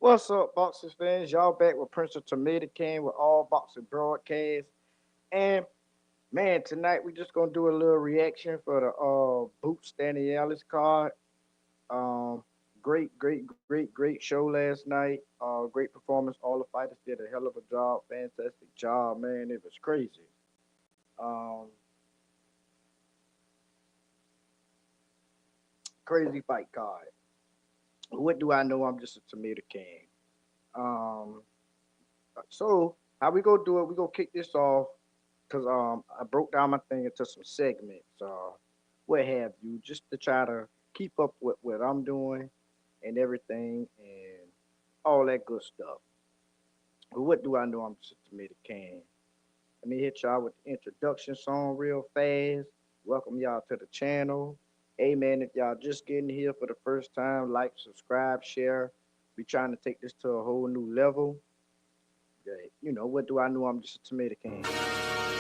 What's up, boxing fans? Y'all back with Prince of Tomato Can with all boxing broadcasts. And man, tonight we just gonna do a little reaction for the Boot Stanionis card. Um, great show last night. Great performance. All the fighters did a hell of a job. Fantastic job, man. It was crazy. Um, Crazy fight card. What do I know? I'm just a tomato can. Um, so how we gonna do it? We gonna kick this off because I broke down my thing into some segments, what have you, just to try to keep up with what I'm doing and everything and all that good stuff. But what do I know? I'm just a tomato can. Let me hit y'all with the introduction song real fast. Welcome y'all to the channel. Hey man, if y'all just getting here for the first time, like, subscribe, share. We trying to take this to a whole new level. Yeah, you know, what do I know? I'm just a tomato can.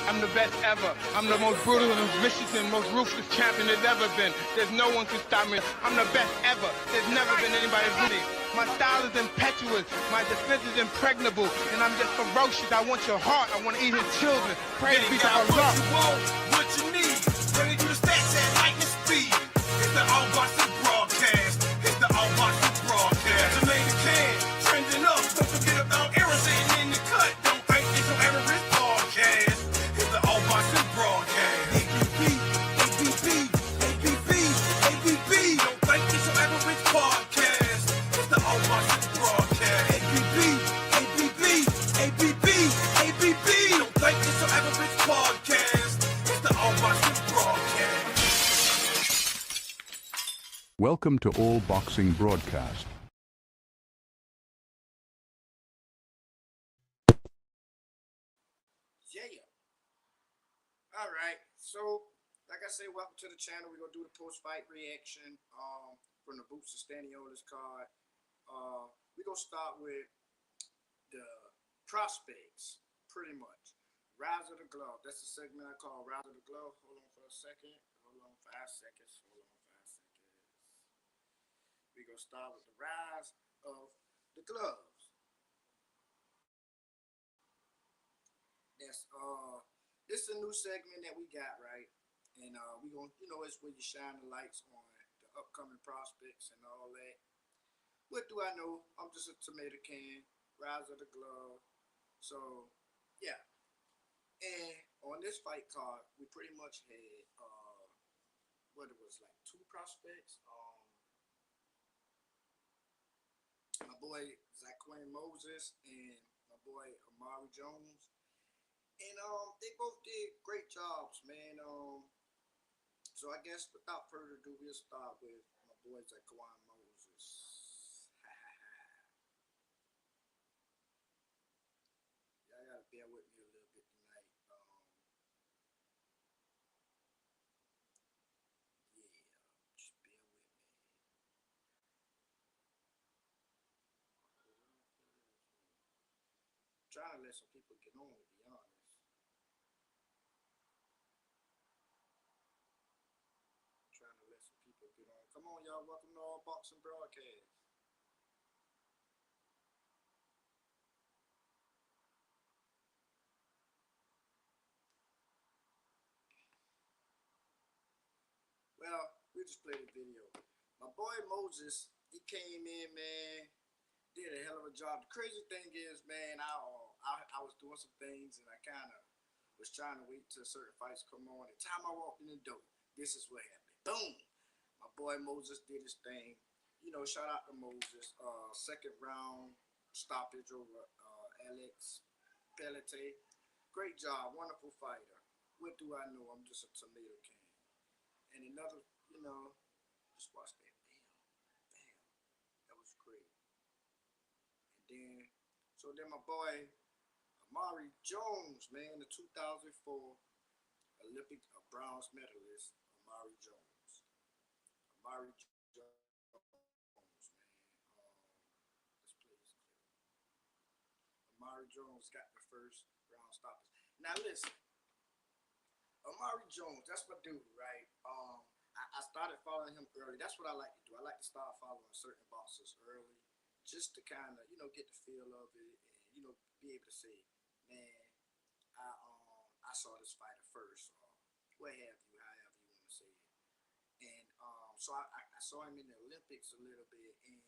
I'm the best ever. I'm the most brutal and vicious and most ruthless champion there's ever been. There's no one can stop me. I'm the best ever. There's never been anybody who me. My style is impetuous. My defense is impregnable. And I'm just ferocious. I want your heart. I want to eat his children. Pray to be got what Allah. you want, what you need. Ready to do the stats at lightning speed. It's the All Boxing Broadcast. It's the All Boxing Broadcast. Tomato can, trending up. Don't forget about Aaron sitting in the cut. Don't think it's your average podcast. It's the All Boxing Broadcast. ABB, ABB, ABB, ABB. Don't think it's your average podcast. It's the All Boxing Broadcast. ABB, ABB, ABB, ABB. Don't think it's your average podcast. It's the All Boxing Broadcast. Welcome to All Boxing Broadcast. Yeah. All right. So, like I said, welcome to the channel. We're gonna do the post-fight reaction from the Boots of Stanionis card. We're gonna start with the prospects, pretty much. Rise of the Glove. That's the segment I call Rise of the Glove. Hold on for a second. Hold on 5 seconds. Hold on 5 seconds. We're gonna start with the rise of the gloves. That's this is a new segment that we got, right? And we gonna, it's where you shine the lights on the upcoming prospects and all that. What do I know? I'm just a tomato can. Rise of the glove. So yeah. And on this fight card, we pretty much had what it was, like two prospects. My boy Zaquan Moses and my boy Amari Jones. And they both did great jobs, man. So I guess without further ado, we'll start with my boy Zaquan Moses. Y'all gotta bear with me a little bit tonight. Just bear with me. I'm trying to let some people get on, to be honest. I'm trying to let some people get on. Come on, y'all. Welcome to All Boxing Broadcast. Well, we just played a video. My boy Moses, he came in, man, did a hell of a job. The crazy thing is, man, I was doing some things and I kind of was trying to wait till certain fights come on. The time I walked in the door, this is what happened. Boom! My boy Moses did his thing. Shout out to Moses. Second round stoppage over Alex Pelletier. Great job, wonderful fighter. What do I know? I'm just a tomato can. And another, just watch that. Bam. That was great. And then my boy Amari Jones, man, the 2004 Olympic bronze medalist, Amari Jones. Amari Jones, man. Let's play this clip. Amari Jones got the first round stoppers. Now listen, Amari Jones, that's my dude, right? I started following him early. That's what I like to do. I like to start following certain boxers early, just to kind of, get the feel of it and, be able to say, man, I saw this fighter first, or what have you, however you want to say it. And so I saw him in the Olympics a little bit, and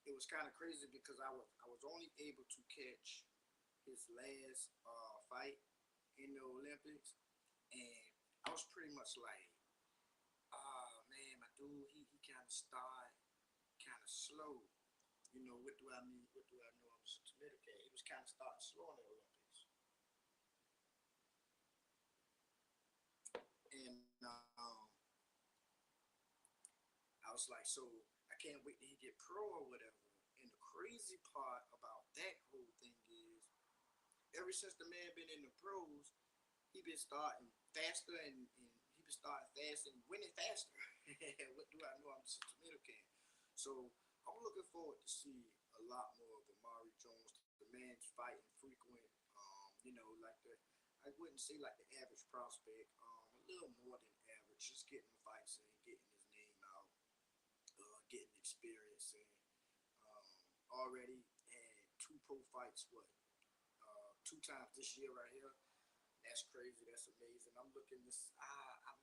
it was kind of crazy because I was only able to catch his last fight in the Olympics, and I was pretty much like, oh man, my dude, he kind of started kind of slow. What do I mean? What do I know? I'm just a tomato cat. He was kind of starting slow in the Olympics, and I was like, so I can't wait till he get pro or whatever. And the crazy part about that whole thing is, ever since the man been in the pros, he been starting faster and he been starting fast and winning faster. What do I know? I'm just a tomato can. So I'm looking forward to see a lot more of Amari Jones. The man's fighting frequent. Like I wouldn't say like the average prospect. A little more than average. Just getting the fights in, getting his name out, getting experience in. Already had 2 pro fights. 2 times this year right here. That's crazy. That's amazing. I'm looking this. I don't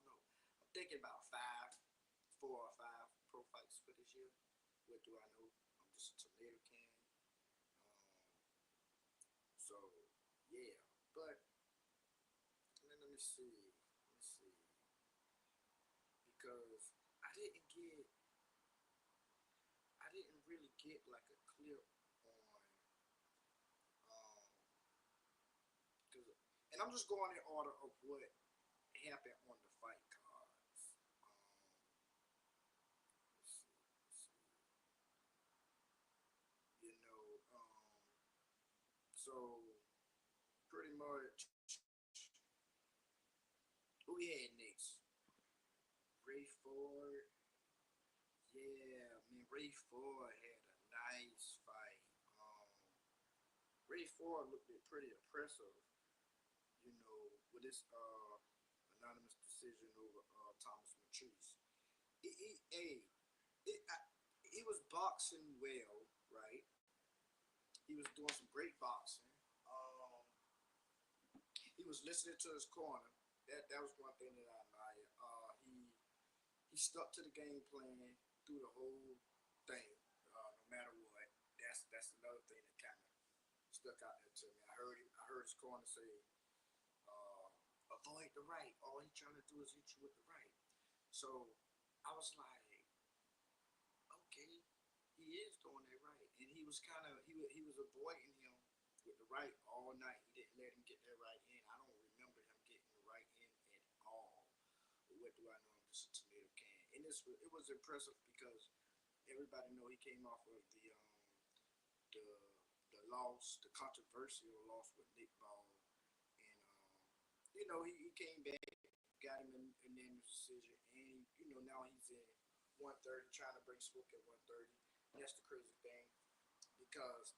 know. I'm thinking about 4 or 5 pro fights for this year. What do I know? I'm just a tomato can. So yeah, but let me see. Because I didn't really get like a clip on. And I'm just going in order of what happened on the fight cards. Let's see. So pretty much, who we had next? Ray Ford. Yeah, I mean Ray Ford had a nice fight. Ray Ford looked pretty impressive, with his anonymous decision over Thomas Matrice. He was boxing well, right? He was doing some great boxing. He was listening to his corner. That was one thing that I admire. He stuck to the game plan through the whole thing, no matter what. That's another thing that kind of stuck out there to me. I heard his corner say, avoid the right. All he trying to do is hit you with the right. So I was like, okay, he is doing that right. And he was avoiding him with the right all night. He didn't let him get that right in. I don't remember him getting the right in at all. But what do I know? I'm just a tomato can. And it was impressive because everybody know he came off of the loss, the controversial loss with Nick Ball. And he came back, got him in the decision, and now he's in 130, trying to bring Smoke at 130. And that's the crazy thing, because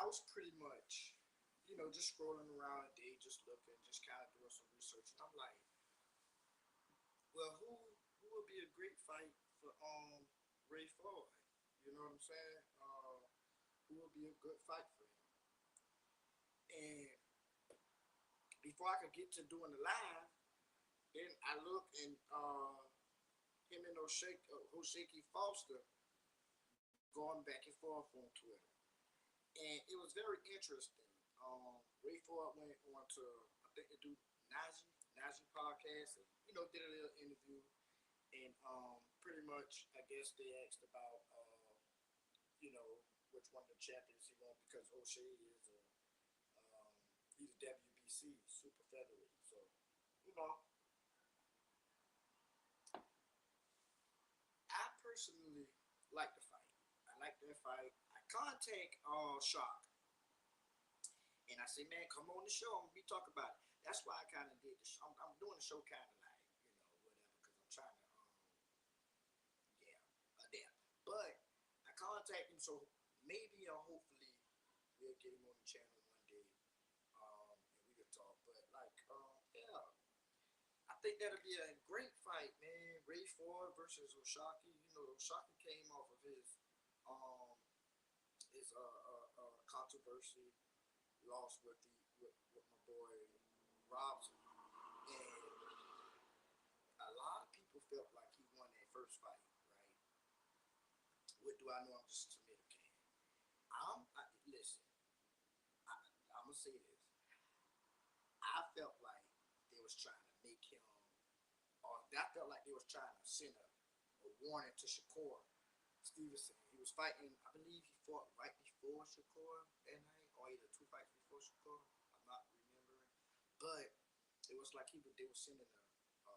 I was pretty much, just scrolling around a day, just looking, just kind of doing some research, and I'm like, well, who would be a great fight for Ray Floyd? You know what I'm saying? Who would be a good fight for him? And before I could get to doing the live, then I look and him and Oshaki Foster going back and forth on Twitter. And it was very interesting. Ray Ford went on to, I think they do Najee podcast, and did a little interview. And pretty much, I guess they asked about which one of the champions he won, because O'Shea is he's a WBC super featherweight. So I personally like the fight. I like that fight. I contact Shock, and I say, man, come on the show. I'm gonna be talking about it. That's why I kind of did the show. I'm doing the show kind of like whatever, because I'm trying to adapt. But I contact him, so maybe hopefully we'll get him on the channel one day, and we can talk. But yeah. I think that'll be a great fight, man. Ray Ford versus Oshaki. Oshaki came off of his is a controversy lost with my boy Robson, and a lot of people felt like he won that first fight, right? What do I know? I'm just a tomato can. Listen. I'm gonna say this. I felt like they was trying to make him, or I felt like they was trying to send a warning to Shakur Stevenson. He was fighting. I believe he fought right before Shakur that night, or either 2 fights before Shakur. I'm not remembering, but it was like they were sending a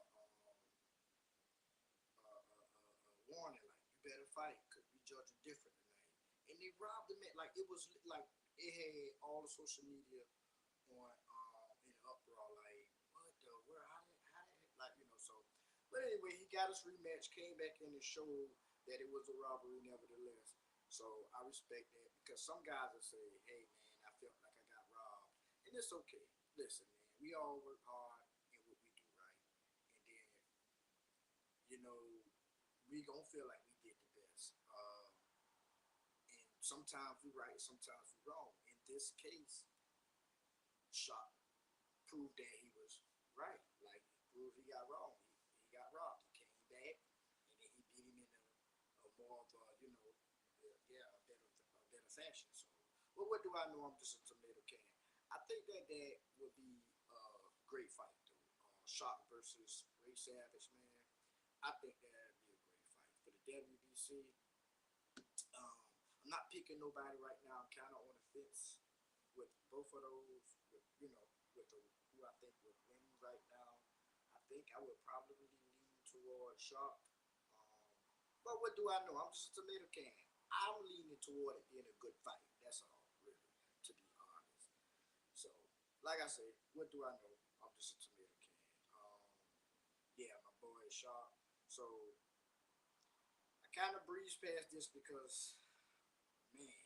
warning, like you better fight because we judge you different tonight. And they robbed him. Like it was like it had all the social media on in an uproar. Like what the where how did like so. But anyway, he got his rematch, came back in and showed that it was a robbery nevertheless. So I respect that because some guys will say, "Hey man, I felt like I got robbed," and it's okay. Listen, man, we all work hard in what we do, right? And then we gonna feel like we did the best. And sometimes we right, sometimes we wrong. In this case, Shot proved that he was right. Like he proved he got wrong. He got robbed. He came back and then he beat him in a more of a better fashion. So, well, what do I know? I'm just a tomato can. I think that would be a great fight though. Shot versus Ray Savage, man. I think that'd be a great fight for the WBC. I'm not picking nobody right now. I'm kind of on the fence with both of those. With who I think would win right now. I think I would probably lean toward Sharp. But what do I know? I'm just a tomato can. I'm leaning toward it being a good fight. That's all, really, to be honest. So, like I said, what do I know? I'm just a tomato can. Yeah, my boy is Sharp. So I kind of breeze past this because, man,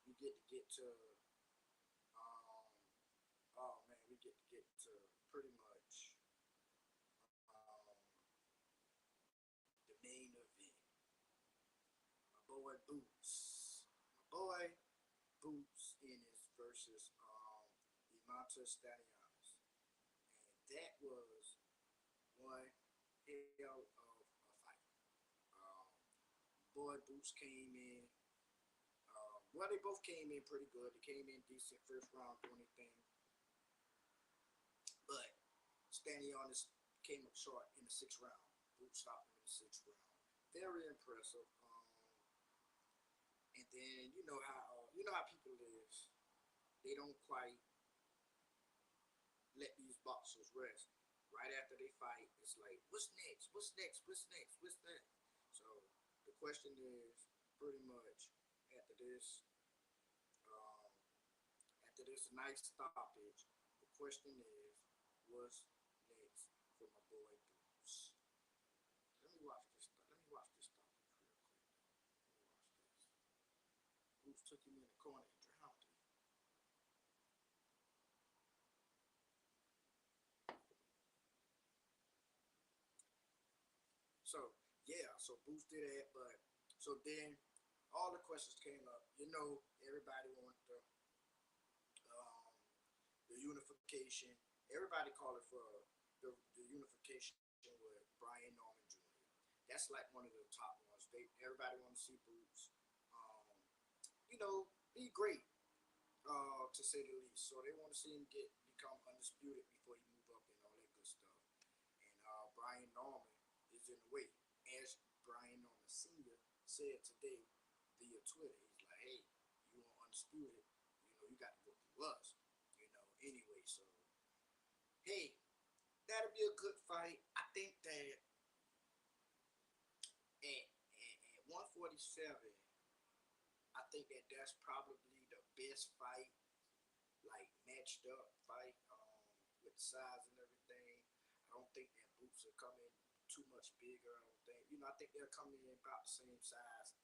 we get to we get to pretty much the main event. My boy Boots. My boy Boots Ennis versus Eimantas Stanionis. And that was one hell of a fight. Um, boy Boots came in. Well, they both came in pretty good. They came in decent first round, doing their thing. But Stanionis came up short in the 6th round. Boots stopped him in the 6th round. Very impressive. And then you know how people is. They don't quite let these boxers rest. Right after they fight, it's like, what's next? What's next? What's next? What's that? So the question is pretty much after this, um, after this nice stoppage, the question is, what's next for my boy Boots? Let me watch this. Let me watch this stoppage real quick. Let me watch this. Boots took him in the corner and drowned him. So yeah, so Boots did that, but so then all the questions came up. Everybody wanted the unification. Everybody called it for the unification with Brian Norman Jr. That's like one of the top ones. Everybody want to see Boots, um, be great, to say the least. So they want to see him become undisputed before he move up and all that good stuff. And Brian Norman is in the way, as Brian Norman Sr. said today via Twitter. He's like, hey, you want undisputed, you got to go through us. Anyway, so hey, that'll be a good fight. I think that at 147, I think that's probably the best fight, like matched up fight, with size and everything. I don't think that Boots will come in too much bigger. I don't think. I think they'll come in about the same size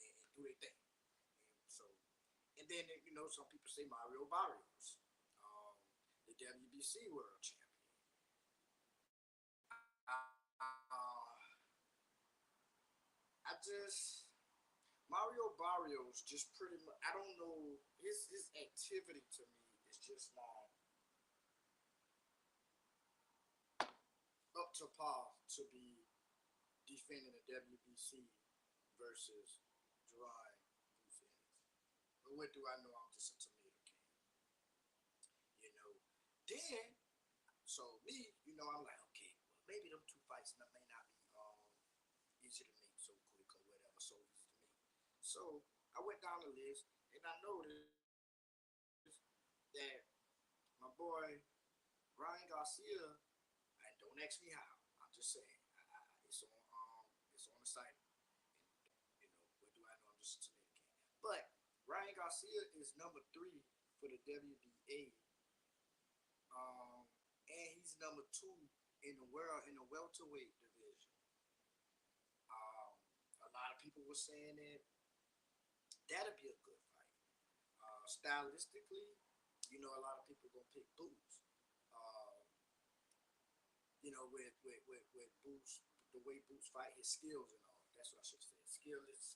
and do their thing. And then some people say Mario Barrios, the WBC World Champion. I just Mario Barrios just pretty much. I don't know his activity to me is just not up to par to be defending the WBC versus Jaron Ennis. But what do I know? I'm just a tomato can, you know. Then, so me, I'm like, okay, well maybe them two fights may not be easy to make so quick or whatever, so easy to make. So I went down the list and I noticed that my boy Ryan Garcia, and don't ask me how. I'm just saying, it's on the site. And, what do I know? I'm just a tomato can. But Ryan Garcia is number 3 for the WBA, and he's number 2 in the world in the welterweight division. A lot of people were saying that that'd be a good fight. Stylistically, a lot of people gonna pick Boots. With Boots, the way Boots fight, his skills and all. That's what I should say.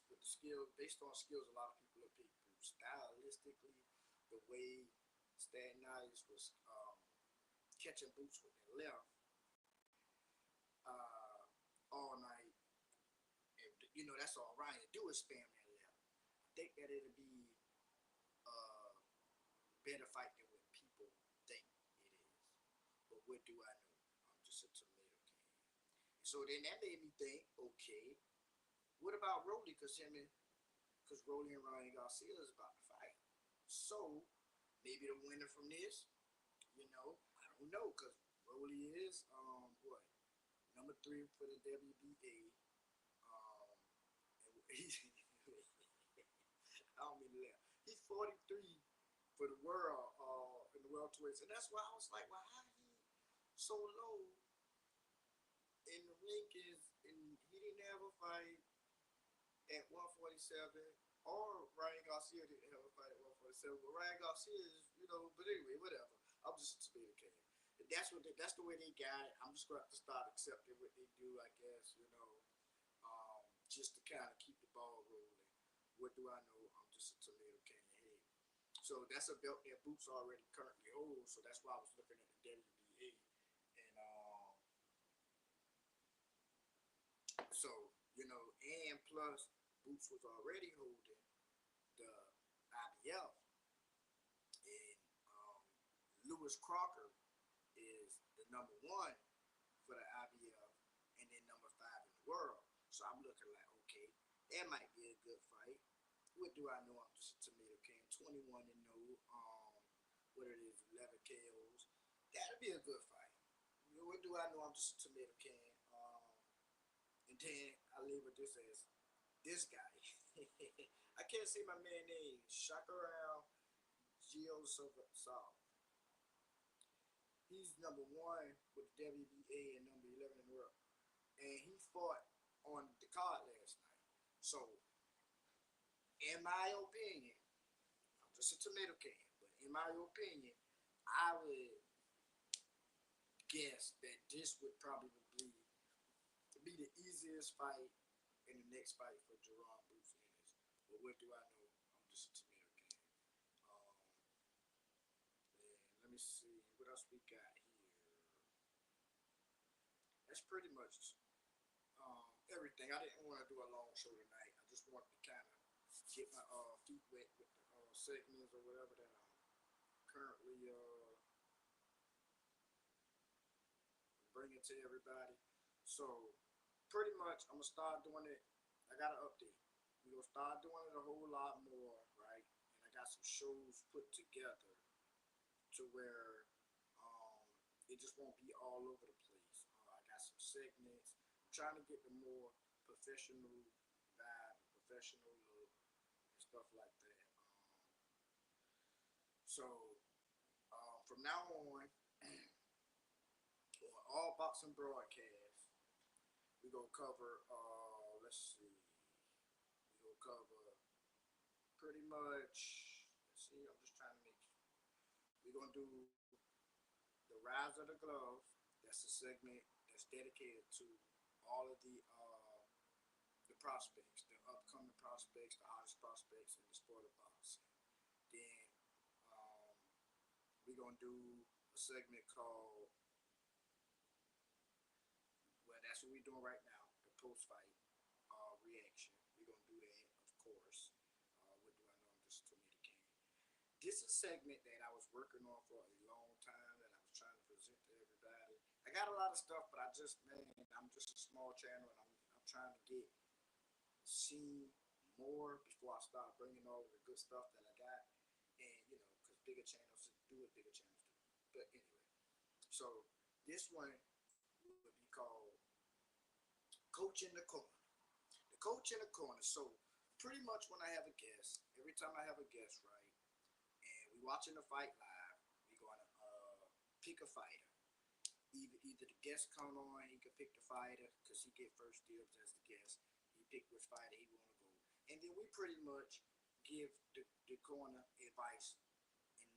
With the skills, based on skills, a lot of people will pick Boots. Stylistically, the way Stanionis was catching Boots with their left all night, and that's all Ryan do is spam that left. I think that it'll be a better fight than what people think it is. But what do I know? I'm just a tomato can. So then that made me think, okay, what about Rolly? Because Rolly and Ryan Garcia is about to fight. So maybe the winner from this, I don't know, because Rolly is what, number 3 for the WBA. And I don't mean to laugh. He's 43 for the world in the welterweights, and that's why I was like, well, how he so low in the rankings, and he didn't have a fight at 147, or Ryan Garcia didn't have a fight at 147. But Ryan Garcia is, but anyway, whatever. I'm just a tomato can. And that's the way they got it. I'm just gonna have to start accepting what they do, I guess, just to kind of keep the ball rolling. What do I know? I'm just a tomato can head. So that's a belt that Boots already currently holds. So that's why I was looking at the WBA. And and plus Boots was already holding the IBF, and Lewis Crocker is the number 1 for the IBF, and then number 5 in the world. So I'm looking like, okay, that might be a good fight. What do I know? I'm just a tomato can. 21 and no, what it is, 11 KOs. That'd be a good fight. What do I know? I'm just a tomato can. And then I label this as this guy. I can't say my man's name. Shakarao Gio-Sal. He's number 1 with the WBA and number 11 in the world. And he fought on the card last night. So, in my opinion, I'm just a tomato can, but in my opinion, I would guess that this would probably be the easiest fight in the next fight for Jaron Ennis. But what do I know? I'm just a tomato can. Let me see what else we got here. That's pretty much everything. I didn't want to do a long show tonight. I just wanted to kind of get my feet wet with the segments or whatever that I'm currently bringing to everybody. So pretty much I'm gonna start doing it. I got an update. We're gonna start doing it a whole lot more, right? And I got some shows put together to where it just won't be all over the place. I got some segments. I'm trying to get the more professional vibe, professional look, and stuff like that. So from now on all boxing broadcasts, we're gonna cover. Let's see, we're gonna cover pretty much. Let's see, I'm just trying to make. We're gonna do the Rise of the Glove. That's a segment that's dedicated to all of the the prospects, the upcoming prospects, the hottest prospects in the sport of boxing. Then we're gonna do a segment called, well, that's what we're doing right now, the post-fight reaction. We're gonna do that, of course. What do I know? I'm just tomato can. This is a segment that I was working on for a long time, and I was trying to present to everybody. I got a lot of stuff, but I'm just a small channel, and I'm trying to get seen more before I start bringing all of the good stuff that I got. And because bigger channels do what bigger channels do. But anyway, so this one would be called Coach in the Corner. The Coach in the Corner. So pretty much when I have a guest, every time I have a guest, right, and we watching the fight live, we're gonna pick a fighter. Either the guest come on, he can pick the fighter because he get first dibs as the guest. He pick which fighter he want to go, and then we pretty much give the corner advice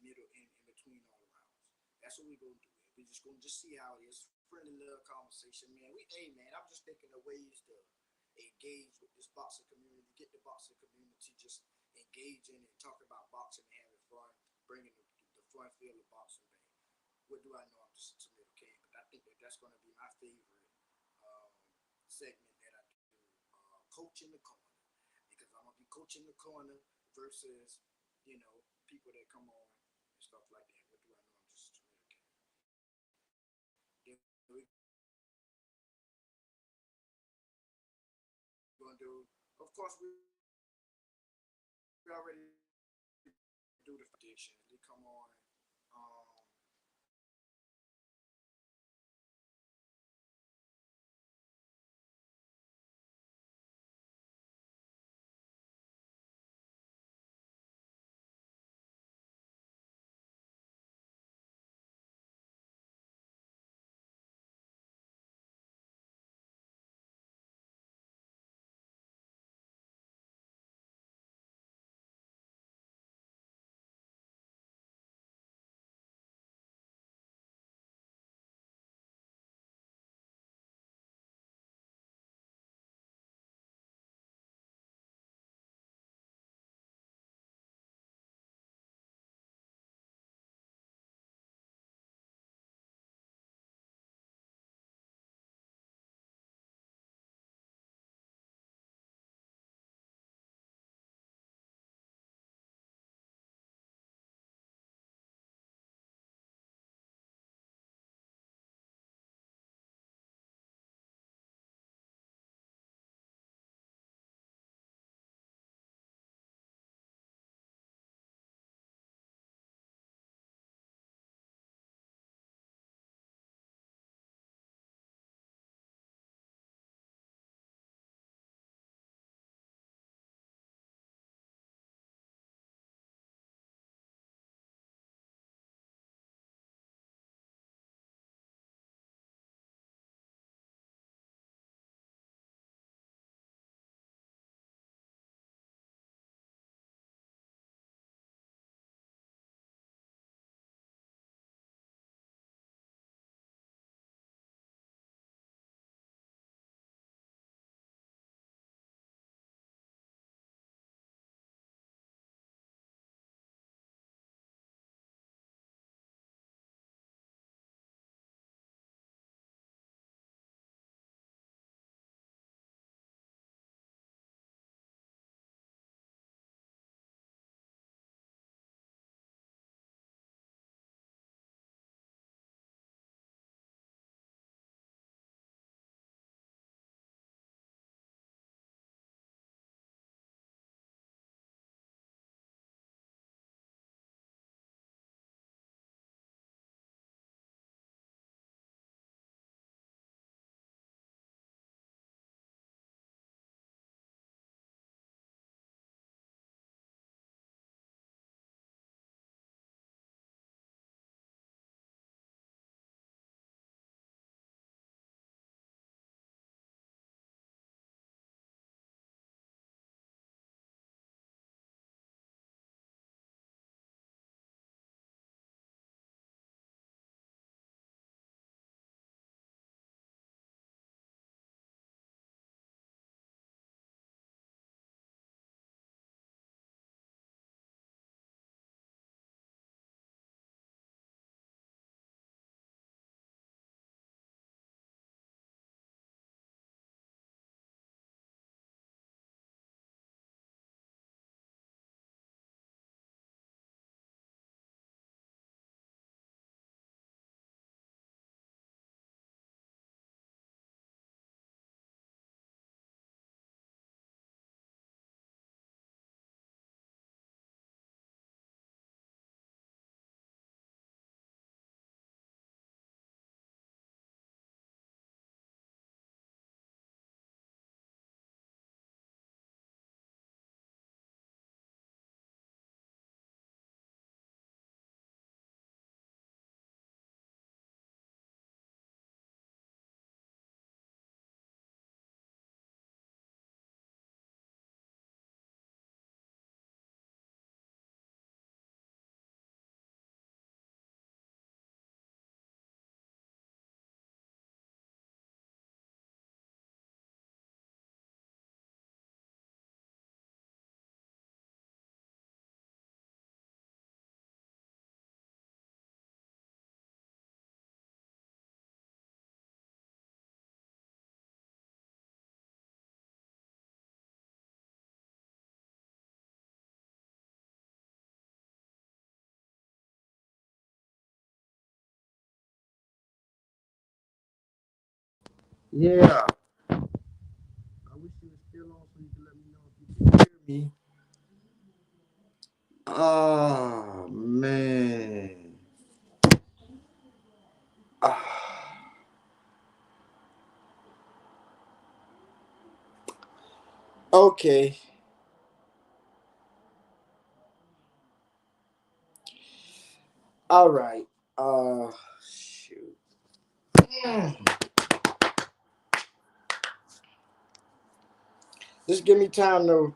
in between all the rounds. That's what we gonna do. We just gonna see how it is. Friendly little conversation, man. Man, I'm just thinking of ways to engage with this boxing community, get the boxing community just engaging and talking about boxing and having fun, bringing the fun feel of boxing back. What do I know? I'm just a tomato can, but I think that's going to be my favorite segment that I do, Coach in the Corner, because I'm going to be coaching the corner versus, people that come on and stuff like that. What do I know? I'm just a tomato can. Then we're going to do, of course, we already do the predictions. They come on. Yeah. I wish you were still on so you could let me know if you can hear me. Oh, man. Ah. Okay. All right. Shoot. Just give me time to